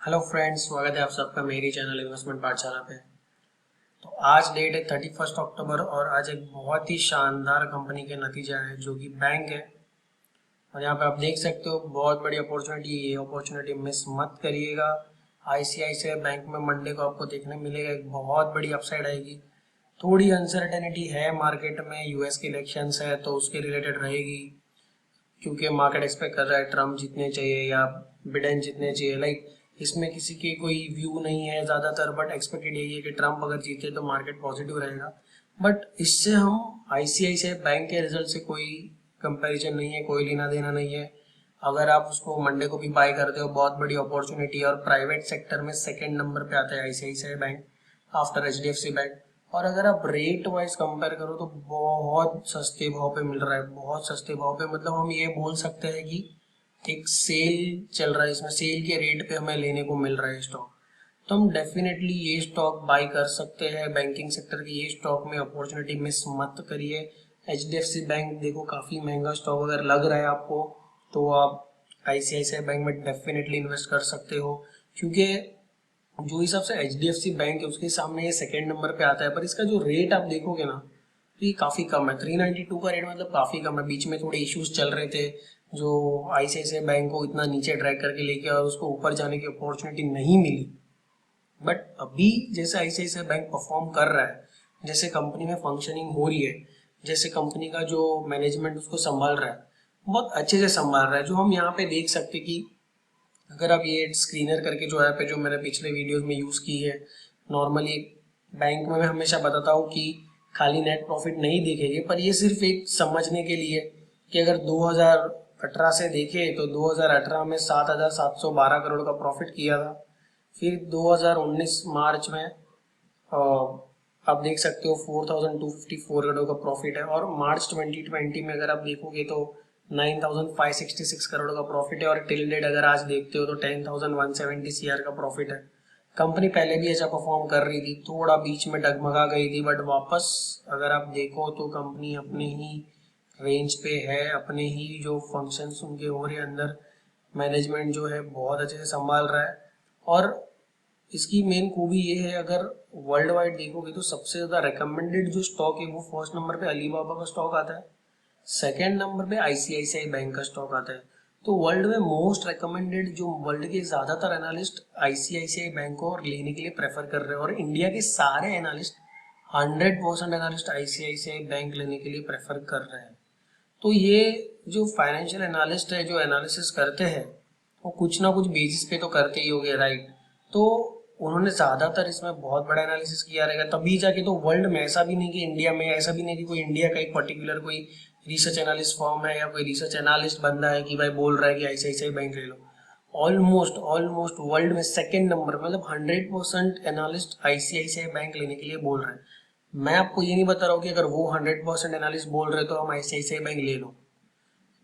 Hello friends, स्वागत है आप सबका मेरी चैनल इन्वेस्टमेंट पाठशाला पे। तो आज डेट है 31 अक्टूबर और आज एक बहुत ही शानदार कंपनी के नतीजे आए जो कि बैंक है। और यहाँ पे आप देख सकते हो बहुत बड़ी अपॉर्चुनिटी, ये अपॉर्चुनिटी मिस मत करिएगा। आईसीआईसीआई बैंक में मंडे को आपको देखने मिलेगा एक बहुत बड़ी अपसाइड आएगी। थोड़ी अनसर्टेनिटी है मार्केट में, यूएस के इलेक्शंस है तो उसके रिलेटेड रहेगी, क्योंकि मार्केट एक्सपेक्ट कर रहा है ट्रम्प जीतने चाहिए या बिडेन जीतने चाहिए। लाइक इसमें किसी के कोई व्यू नहीं है ज़्यादातर, बट एक्सपेक्टेड यही है कि ट्रम्प अगर जीते तो मार्केट पॉजिटिव रहेगा। बट इससे हम आईसीआईसीआई बैंक के रिजल्ट से कोई कंपैरिजन नहीं है, कोई लेना देना नहीं है। अगर आप उसको मंडे को भी बाय करते हो, बहुत बड़ी अपॉर्चुनिटी है। और प्राइवेट सेक्टर में सेकेंड नंबर पे आता है ICICI bank after HDFC bank. और अगर आप रेट वाइज कंपेयर करो तो बहुत सस्ते भाव पे मिल रहा है, बहुत सस्ते भाव पे। मतलब हम ये बोल सकते हैं कि एक सेल चल रहा है, इसमें सेल के रेट पे हमें लेने को मिल रहा है स्टॉक। तो हम डेफिनेटली ये स्टॉक बाय कर सकते हैं। बैंकिंग सेक्टर के ये स्टॉक में अपॉर्चुनिटी मिस मत करिए। एचडीएफसी बैंक देखो काफ़ी महंगा स्टॉक, अगर लग रहा है आपको तो आप आईसीआईसीआई बैंक में डेफिनेटली इन्वेस्ट कर सकते हो, क्योंकि जो हिसाब से एचडीएफसी बैंक है उसके सामने ये सेकेंड नंबर पे आता है। पर इसका जो रेट आप देखोगे ना तो ये काफ़ी कम है, 392 का रेट, मतलब काफ़ी कम है। बीच में थोड़े इश्यूज चल रहे थे जो आईसीआईसीआई बैंक को इतना नीचे ड्रैग करके लेके और उसको ऊपर जाने की अपॉर्चुनिटी नहीं मिली। बट अभी जैसे आईसीआईसीआई बैंक परफॉर्म कर रहा है, जैसे कंपनी में फंक्शनिंग हो रही है, जैसे कंपनी का जो मैनेजमेंट उसको संभाल रहा है, बहुत अच्छे से संभाल रहा है। जो हम यहाँ पे देख सकते कि अगर आप ये स्क्रीनर करके जो ऐप है, जो मैंने पिछले वीडियोस में यूज़ की है, नॉर्मली बैंक में मैं हमेशा बताता हूँ कि खाली नेट प्रॉफिट नहीं देखेंगे, पर ये सिर्फ एक समझने के लिए कि अगर 2018 से देखें तो 2018 में 7,712 करोड़ का प्रॉफिट किया था। फिर 2019 मार्च में आप देख सकते हो 4,254 करोड़ का प्रॉफिट है। और मार्च 2020 में अगर आप देखोगे तो 9,566 करोड़ का प्रॉफिट है। और टिल डेट अगर आज देखते हो तो 10,170 सीआर का प्रॉफिट है। कंपनी पहले भी अच्छा परफॉर्म कर रही थी, थोड़ा बीच में डगमगा गई थी, बट वापस अगर आप देखो तो कंपनी अपने ही रेंज पे है, अपने ही जो फंक्शंस उनके हो रहे अंदर मैनेजमेंट जो है बहुत अच्छे से संभाल रहा है। और इसकी मेन खूबी ये है, अगर वर्ल्ड वाइड देखोगे तो सबसे ज़्यादा रिकमेंडेड जो स्टॉक है वो फर्स्ट नंबर पे अलीबाबा का स्टॉक आता है, सेकेंड नंबर पे आईसीआईसीआई बैंक का स्टॉक आता है। तो वर्ल्ड में मोस्ट रिकमेंडेड जो वर्ल्ड के ज़्यादातर एनालिस्ट आईसीआईसीआई बैंक को लेने के लिए प्रेफर कर रहे हैं, और इंडिया के सारे एनालिस्ट 100% एनालिस्ट आईसीआईसीआई बैंक लेने के लिए प्रेफर कर रहे हैं। तो ये जो फाइनेंशियल एनालिस्ट है, जो एनालिसिस करते हैं, वो कुछ ना कुछ बेसिस पे तो करते ही होंगे, राइट। तो उन्होंने ज़्यादातर इसमें बहुत बड़ा एनालिसिस किया रहेगा, तभी जाके तो वर्ल्ड में, ऐसा भी नहीं कि इंडिया में, ऐसा भी नहीं कि कोई इंडिया का एक पर्टिकुलर कोई रिसर्च एनालिस्ट फॉर्म है या कोई रिसर्च एनालिस्ट बंदा है कि भाई बोल रहा है कि आईसीआईसीआई बैंक ले लो। ऑलमोस्ट ऑलमोस्ट वर्ल्ड में सेकेंड नंबर, मतलब 100% एनालिस्ट आईसीआईसीआई बैंक लेने के लिए बोल रहे हैं। मैं आपको ये नहीं बता रहा हूँ कि अगर वो 100% एनालिस्ट बोल रहे तो हम आईसीआईसीआई बैंक ले लो,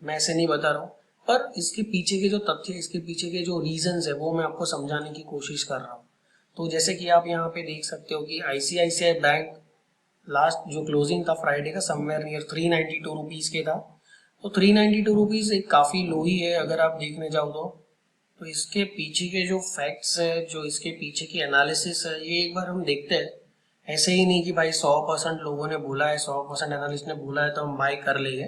मैं ऐसे नहीं बता रहा हूँ। पर इसके पीछे के जो तथ्य, इसके पीछे के जो रीजंस है वो मैं आपको समझाने की कोशिश कर रहा हूँ। तो जैसे कि आप यहाँ पे देख सकते हो कि आईसीआईसीआई बैंक लास्ट जो क्लोजिंग था फ्राइडे का, समवेयर नियर 392 रुपीज़ के था। तो 392 रुपीज़ एक काफ़ी लो ही है अगर आप देखने जाओ तो इसके पीछे के जो फैक्ट्स है, जो इसके पीछे की एनालिसिस है, ये एक बार हम देखते हैं। ऐसे ही नहीं कि भाई 100% लोगों ने बोला है, 100% एनालिस्ट ने बोला है तो हम बाय कर लेंगे।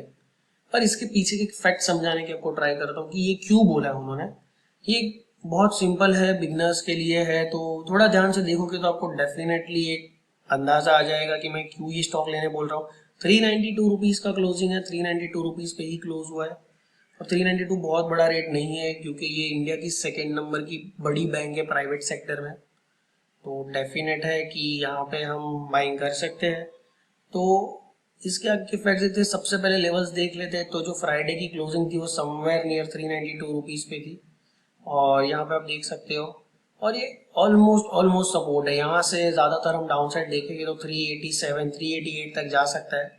पर इसके पीछे के फैक्ट समझाने की आपको ट्राई करता हूँ कि ये क्यों बोला है उन्होंने। ये बहुत सिंपल है, बिगनर्स के लिए है, तो थोड़ा ध्यान से देखोगे तो आपको डेफिनेटली एक अंदाजा आ जाएगा कि मैं क्यों ये स्टॉक लेने बोल रहा हूँ। 392 रुपीज़ का क्लोजिंग है, 392 रुपीज़ पे ही क्लोज हुआ है। और 392 बहुत बड़ा रेट नहीं है, क्योंकि ये इंडिया की सेकेंड नंबर की बड़ी बैंक है प्राइवेट सेक्टर में। तो डेफिनेट है कि यहाँ पे हम बाइंग कर सकते हैं। तो इसके आगे फैक्ट देखते हैं, सबसे पहले लेवल्स देख लेते हैं। तो जो फ्राइडे की क्लोजिंग थी वो समवेयर नियर 392 रुपीज़ पे थी, और यहाँ पे आप देख सकते हो। और ये ऑलमोस्ट ऑलमोस्ट सपोर्ट है, यहाँ से ज़्यादातर हम डाउन साइड देखेंगे तो 387 388 तक जा सकता है,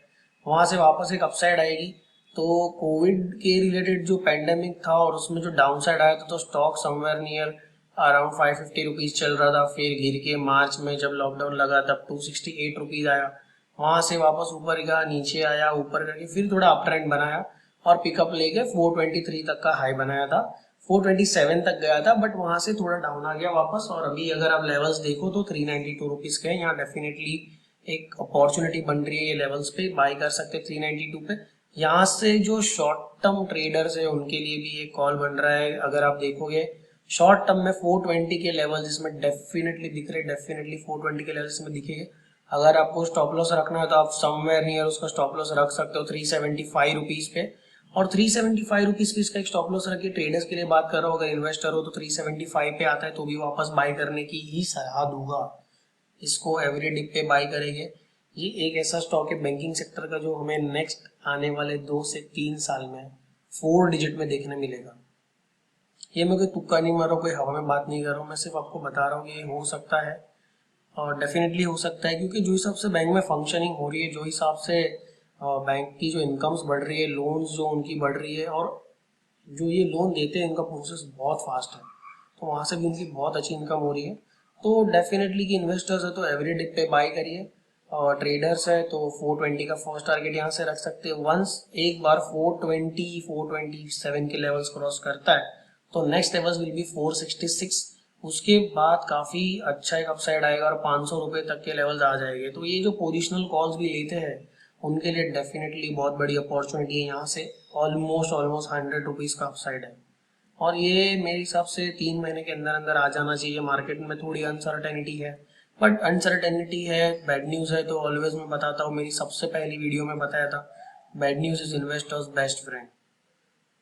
वहाँ से वापस एक अपसाइड आएगी। तो कोविड के रिलेटेड जो पैंडेमिक था और उसमें जो डाउन साइड आया था, तो stock somewhere near around 550 rupees चल रहा था। फिर गिर के मार्च में जब लॉकडाउन लगा तब 268 रुपीज़ आया, वहाँ से वापस ऊपर गया, नीचे आया, ऊपर करके फिर थोड़ा अप ट्रेंड बनाया और पिकअप लेके 423 तक का हाई बनाया था। 427 तक गया था, बट वहां से थोड़ा डाउन आ गया वापस। और अभी अगर आप लेवल्स देखो तो 392 रुपीज के हैं। यहाँ डेफिनेटली एक अपॉर्चुनिटी बन रही है ये लेवल्स पे, बाय कर सकते हैं 392 पे। यहाँ से जो शॉर्ट टर्म ट्रेडर्स है उनके लिए भी एक कॉल बन रहा है। अगर आप देखोगे शॉर्ट टर्म में 420 के लेवल जिसमें डेफिनेटली दिख रहे, डेफिनेटली 420 के लेवल इसमें दिखेंगे। अगर आपको स्टॉप लॉस रखना है तो आप समवेयर नियर उसका स्टॉप लॉस रख सकते हो 375 रुपीज पे। और 375 रुपीज की इसका एक स्टॉप लॉस रखिए। ट्रेडर्स के लिए बात कर रहा हूँ, अगर इन्वेस्टर हो तो 375 पे आता है तो भी वापस बाय करने की ही सलाह दूंगा। इसको एवरी डिप पे बाय करेंगे। ये एक ऐसा स्टॉक है बैंकिंग सेक्टर का जो हमें नेक्स्ट आने वाले 2 से 3 साल में 4 डिजिट में देखने मिलेगा। ये मैं कोई तुक्का नहीं मार रहा हूँ, कोई हवा में बात नहीं कर रहा हूँ, मैं सिर्फ आपको बता रहा हूँ कि ये हो सकता है और डेफिनेटली हो सकता है। क्योंकि जो हिसाब से बैंक में फंक्शनिंग हो रही है, जो हिसाब से बैंक की जो इनकम्स बढ़ रही है, लोन्स जो उनकी बढ़ रही है, और जो ये लोन देते हैं इनका प्रोसेस बहुत फास्ट है, तो वहाँ से भी उनकी बहुत अच्छी इनकम हो रही है। तो डेफिनेटली कि इन्वेस्टर्स है तो एवरी डिप पे बाय करिए, और ट्रेडर्स है तो 420 का फर्स्ट टारगेट यहाँ से रख सकते हैं। वंस एक बार 420 427 के लेवल्स क्रॉस करता है तो नेक्स्ट लेवल्स विल बी 466। उसके बाद काफ़ी अच्छा एक अपसाइड आएगा और 500 रुपये तक के लेवल्स आ जाएंगे। तो ये जो पोजिशनल कॉल्स भी लेते हैं उनके लिए डेफिनेटली बहुत बड़ी अपॉर्चुनिटी है। यहाँ से ऑलमोस्ट 100 रुपीज़ का अपसाइड है, और ये मेरे हिसाब से 3 महीने के अंदर अंदर आ जाना चाहिए। मार्केट में थोड़ी अनसर्टेनिटी है, बट अनसर्टेनिटी है, बैड न्यूज़ है तो ऑलवेज मैं बताता हूँ, मेरी सबसे पहली वीडियो में बताया था, bad news is investors best friend.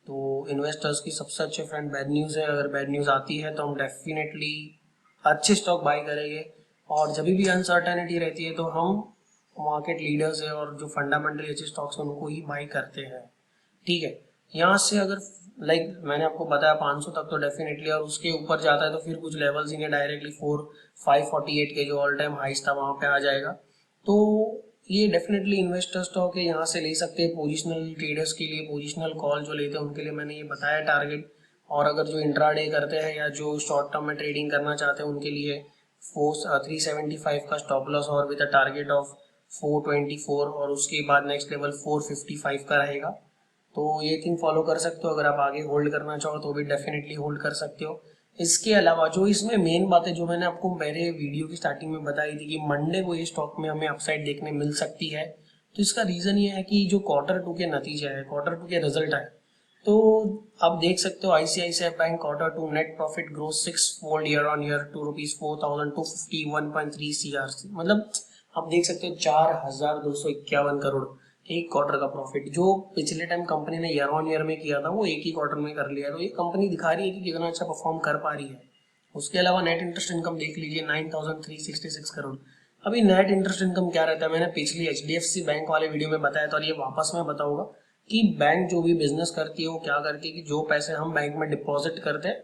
तो इन्वेस्टर्स की सबसे अच्छे फ्रेंड बैड न्यूज़ है। अगर बैड न्यूज़ आती है तो हम डेफिनेटली अच्छे स्टॉक बाय करेंगे, और जब भी अनसर्टेनिटी रहती है तो हम मार्केट लीडर्स है और जो फंडामेंटली अच्छे स्टॉक्स हैं उनको ही बाय करते हैं। ठीक है, यहाँ से अगर मैंने आपको बताया 500 तक तो डेफिनेटली, और उसके ऊपर जाता है तो फिर कुछ लेवल्स ही डायरेक्टली 548 के जो ऑल टाइम हाइस था वहाँ पे आ जाएगा। तो ये डेफिनेटली इन्वेस्टर स्टॉक है, यहाँ से ले सकते हैं। पोजिशनल ट्रेडर्स के लिए, पोजिशनल कॉल जो लेते हैं उनके लिए मैंने ये बताया टारगेट। और अगर जो इंट्राडे करते हैं या जो शॉर्ट टर्म में ट्रेडिंग करना चाहते हैं उनके लिए 375 का स्टॉप लॉस और विद अ टारगेट ऑफ 424, और उसके बाद नेक्स्ट लेवल 455 का रहेगा। तो ये थिंग फॉलो कर सकते हो। अगर आप आगे होल्ड करना चाहो तो भी डेफिनेटली होल्ड कर सकते हो। इसके अलावा जो इसमें मेन बात है जो मैंने आपको मेरे वीडियो की स्टार्टिंग में बताई थी कि मंडे को ये स्टॉक में हमें अपसाइड देखने मिल सकती है, तो इसका रीज़न ये है कि जो Q2 के नतीजे है, Q2 के रिजल्ट आए, तो आप देख सकते हो ICICI bank Q2 net profit growth 6 fold year on year to ₹4,251.3 CR। मतलब आप देख सकते हो 4,251 करोड़ एक क्वार्टर का प्रॉफिट। जो पिछले टाइम कंपनी ने ईयर ऑन ईयर में किया था वो एक ही क्वार्टर में कर लिया। तो ये कंपनी दिखा रही है कि कितना अच्छा परफॉर्म कर पा रही है। उसके अलावा नेट इंटरेस्ट इनकम देख लीजिए 9,366 करोड़। अभी नेट इंटरेस्ट इनकम क्या रहता है, मैंने पिछली HDFC बैंक वाले वीडियो में बताया था, और ये वापस मैं बताऊंगा कि बैंक जो भी बिजनेस करती है वो क्या करती है कि जो पैसे हम बैंक में डिपॉजिट करते हैं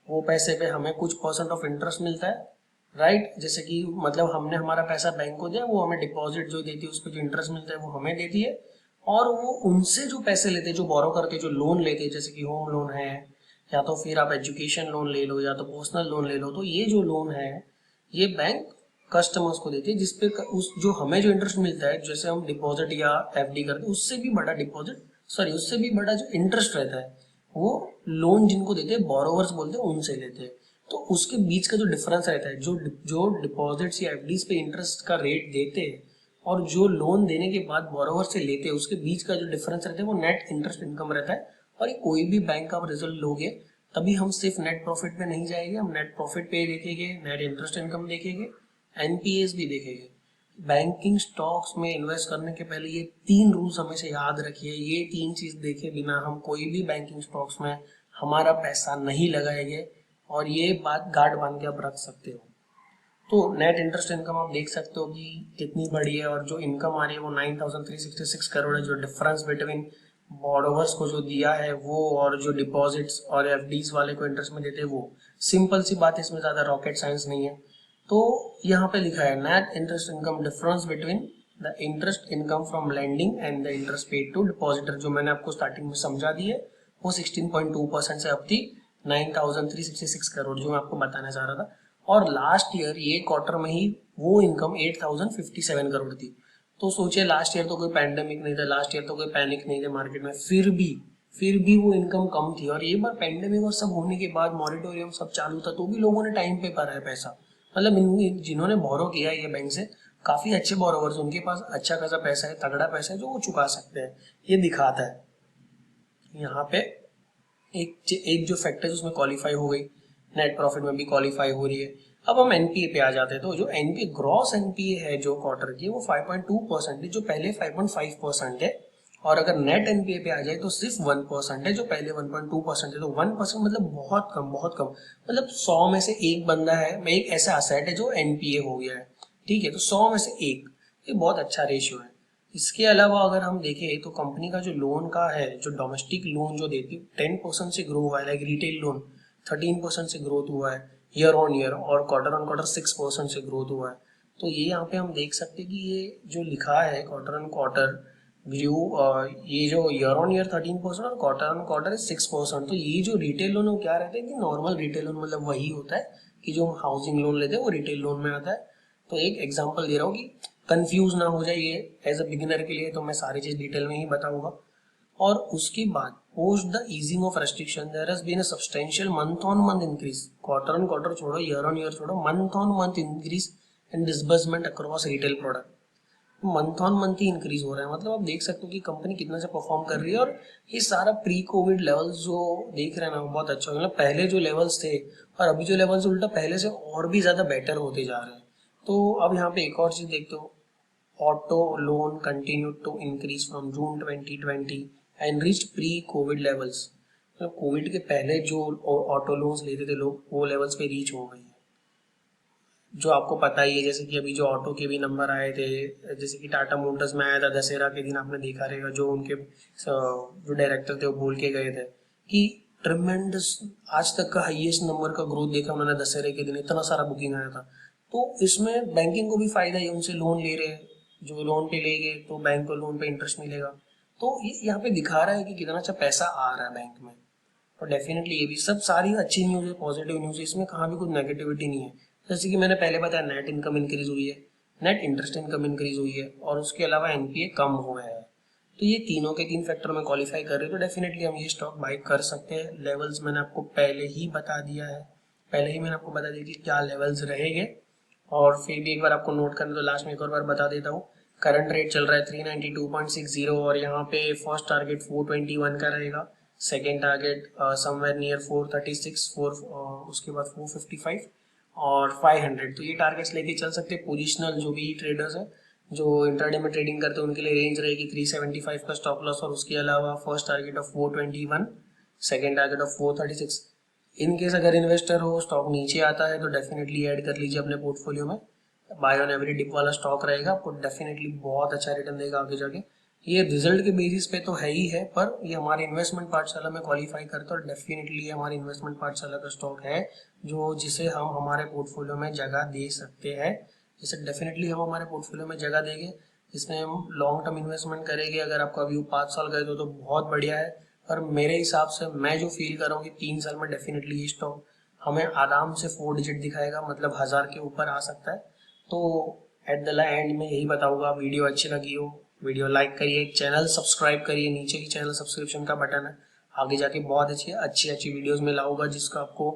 वो पैसे पे हमें कुछ % ऑफ इंटरेस्ट मिलता है, राइट। जैसे कि मतलब हमने हमारा पैसा बैंक को दिया, वो हमें डिपॉजिट जो देती है उस पर जो इंटरेस्ट मिलता है वो हमें देती है। और वो उनसे जो पैसे लेते हैं, जो बोरो करते हैं, जो लोन लेते हैं, जैसे कि होम लोन है या तो फिर आप एजुकेशन लोन ले लो या तो पर्सनल लोन ले लो, तो ये जो लोन है ये बैंक कस्टमर्स को देती है, जिसपे उस जो हमें जो इंटरेस्ट मिलता है, जैसे हम डिपॉजिट या FD करते हैं उससे भी बड़ा उससे भी बड़ा जो इंटरेस्ट रहता है वो लोन जिनको देते हैं बोरोवर्स बोलते हैं उनसे लेते हैं। तो उसके बीच का जो डिफरेंस रहता है, जो डिपॉजिट्स या FDs पे इंटरेस्ट का रेट देते हैं और जो लोन देने के बाद बोरोवर से लेते हैं, उसके बीच का जो डिफरेंस रहता है वो नेट इंटरेस्ट इनकम रहता है। और ये कोई भी बैंक का रिजल्ट लोगे तभी हम सिर्फ नेट प्रॉफिट पे नहीं जाएंगे, हम नेट प्रॉफिट पे देखेंगे, नेट इंटरेस्ट इनकम देखेंगे, NPS भी देखेंगे। बैंकिंग स्टॉक्स में इन्वेस्ट करने के पहले ये 3 रूल्स हमेशा याद रखिए। ये 3 चीज देखे बिना हम कोई भी बैंकिंग स्टॉक्स में हमारा पैसा नहीं लगाएंगे, और ये बात गार्ड बांध के आप रख सकते हो। तो नेट इंटरेस्ट इनकम आप देख सकते हो कि कितनी बड़ी है, और जो इनकम आ रही है वो 9,366 करोड़ है। जो डिफरेंस बिटवीन बॉरोवर्स को जो दिया है वो और जो डिपॉजिट्स और FDs वाले को इंटरेस्ट में देते हैं वो, सिंपल सी बात है, इसमें ज़्यादा रॉकेट साइंस नहीं है। तो यहाँ पे लिखा है net interest income difference between the interest income from lending and the interest paid to depositor, जो मैंने आपको स्टार्टिंग में समझा दी है, वो 16.2% से अब थी 9,366 करोड़ जो मैं आपको बताना चाह रहा था। और लास्ट ईयर ये क्वार्टर में ही वो इनकम 8,057 करोड़ थी। तो सोचिए लास्ट ईयर तो कोई पैंडेमिक नहीं था, लास्ट ईयर तो कोई पैनिक नहीं थे मार्केट में, फिर भी वो इनकम कम थी। और ये बार पेंडेमिक और सब होने के बाद मॉरिटोरियम सब चालू था तो भी लोगों ने टाइम पे भरा है पैसा। मतलब जिन्होंने बोरो किया है ये बैंक से, काफी अच्छे बोरोवर्स, उनके पास अच्छा खासा पैसा है, तगड़ा पैसा है जो वो चुका सकते हैं। ये दिखाता है यहाँ पे एक जो फैक्टर उसमें क्वालिफाई हो गई, नेट प्रॉफिट में भी क्वालिफाई हो रही है। अब हम एनपीए पे आ जाते हैं। तो जो एनपीए ग्रॉस एनपीए है जो क्वार्टर की, वो 5.2% है जो पहले 5.5% है। और अगर नेट एनपीए पे आ जाए तो सिर्फ 1% है जो पहले 1.2% है। तो 1% मतलब बहुत कम, बहुत कम। मतलब 100 में से एक बंदा है, एक ऐसा असेट है जो एनपीए हो गया है। ठीक है, तो 100 में से एक, ये बहुत अच्छा रेशियो है। इसके अलावा अगर हम देखें तो कंपनी का जो लोन का है, जो डोमेस्टिक लोन जो देती है 10% से ग्रो हुआ है। लाइक रिटेल लोन 13% से ग्रोथ हुआ है ईयर ऑन ईयर, और क्वार्टर ऑन क्वार्टर 6% से ग्रोथ हुआ है। तो ये यहाँ पे हम देख सकते हैं कि ये जो लिखा है क्वार्टर ऑन क्वार्टर व्यू, ये जो ईयर ऑन ईयर 13% और क्वार्टर ऑन क्वार्टर 6%। तो ये जो रिटेल लोन है वो क्या रहता है कि नॉर्मल रिटेल लोन मतलब वही होता है कि जो हम हाउसिंग लोन लेते हैं वो रिटेल लोन में आता है। तो एक एग्जांपल दे रहा हूँ कि कंफ्यूज ना हो जाए, ये एज अ बिगिनर के लिए तो मैं सारी चीज डिटेल में ही बताऊंगा। और उसके बाद post the easing of restriction there has been a substantial month on month increase, quarter on quarter छोड़ो, ईयर ऑन ईयर छोड़ो, month on month increase in disbursement across retail product. Month on month ही increase हो रहा है। मतलब आप देख सकते हो कि कंपनी कितना से परफॉर्म कर रही है। और ये सारा प्री कोविड लेवल्स जो देख रहे हैं ना, बहुत अच्छा, मतलब पहले जो लेवल्स थे और अभी जो लेवल्स उल्टा पहले से और भी ज्यादा बेटर होते जा रहे हैं। तो अब यहाँ पे एक और चीज देखते हो, auto loan continued to increase from June 2020 and reached pre-COVID levels। मतलब कोविड के पहले जो ऑटो लोन्स लेते थे लोग, वो लेवल्स पे रीच हो गई है। जो आपको पता ही है, जैसे कि अभी जो ऑटो के भी नंबर आए थे, जैसे कि टाटा मोटर्स में आया था दशहरा के दिन, आपने देखा रहेगा, जो उनके जो डायरेक्टर थे वो बोल के गए थे कि ट्रिमेंडस, आज तक का हाईएस्ट नंबर का ग्रोथ देखा उन्होंने दशहरे के दिन, इतना सारा बुकिंग आया था। तो इसमें बैंकिंग को भी फायदा है, उनसे लोन ले रहे हैं, जो लोन पे लेंगे तो बैंक को लोन पे इंटरेस्ट मिलेगा। तो ये यहाँ पे दिखा रहा है कि कितना अच्छा पैसा आ रहा है बैंक में। और डेफिनेटली ये भी सब सारी अच्छी न्यूज़ है, पॉजिटिव न्यूज़ है, इसमें कहाँ भी कुछ नेगेटिविटी नहीं है। जैसे कि मैंने पहले बताया, नेट इनकम इंक्रीज हुई है, नेट इंटरेस्ट इनकम इंक्रीज हुई है, और उसके अलावा एनपीए कम हुआ है। तो ये तीनों के तीन फैक्टर में क्वालिफाई कर रहे हैं, तो डेफिनेटली हम ये स्टॉक बाई कर सकते हैं। लेवल्स मैंने आपको पहले ही बता दिया है, पहले ही मैंने आपको बता दिया कि क्या लेवल्स रहेंगे। और फिर भी एक बार आपको नोट करना तो लास्ट में एक और बार बता देता हूँ। करंट रेट चल रहा है 392.60, और यहाँ पे फर्स्ट टारगेट 421 का रहेगा, सेकेंड टारगेट समवेयर नियर 436, उसके बाद 455 और 500। तो ये टारगेट्स लेके चल सकते हैं। पोजिशनल जो भी ट्रेडर्स हैं जो इंट्राडे में ट्रेडिंग करते हैं उनके लिए रेंज रहेगी 375 का स्टॉप लॉस, और उसके अलावा first target of 421, second target of 436। In case अगर इन्वेस्टर हो, स्टॉक नीचे आता है तो डेफिनेटली ऐड कर लीजिए अपने पोर्टफोलियो में। बाय ऑन एवरी डिप वाला स्टॉक रहेगा, आपको डेफिनेटली बहुत अच्छा रिटर्न देगा आगे जाके। ये रिजल्ट के बेसिस पे तो है ही है, पर ये हमारे इन्वेस्टमेंट पाठशाला में क्वालिफाई करता है, और डेफिनेटली ये हमारी इन्वेस्टमेंट पाठशाला का स्टॉक है जो जिसे हम हमारे पोर्टफोलियो में जगह दे सकते हैं। जिसे डेफिनेटली हम हमारे पोर्टफोलियो में जगह देंगे, इसमें हम लॉन्ग टर्म इन्वेस्टमेंट करेंगे। अगर आपका व्यू 5 साल गए तो बहुत बढ़िया है, पर मेरे हिसाब से मैं जो फील कर रहा हूँ कि 3 साल में डेफिनेटली ये स्टॉक हमें आराम से 4 डिजिट दिखाएगा, मतलब 1000 के ऊपर आ सकता है। तो एट द एंड में यही बताऊंगा, वीडियो अच्छी लगी हो वीडियो लाइक करिए, चैनल सब्सक्राइब करिए, नीचे ही चैनल सब्सक्रिप्शन का बटन है। आगे जाके बहुत अच्छी अच्छी वीडियोस में लाऊंगा जिसका आपको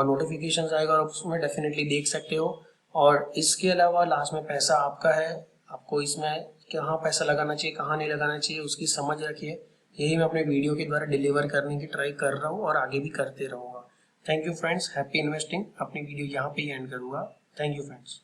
नोटिफिकेशन आएगा, और उसमें डेफिनेटली देख सकते हो। और इसके अलावा लास्ट में पैसा आपका है, आपको इसमें कहाँ पैसा लगाना चाहिए कहाँ नहीं लगाना चाहिए उसकी समझ रखिए। यही मैं अपने वीडियो के द्वारा डिलीवर करने की ट्राई कर रहा हूँ और आगे भी करते रहूँगा। Thank you friends, happy investing. अपनी वीडियो यहाँ पे ही एंड करूँगा। Thank you friends.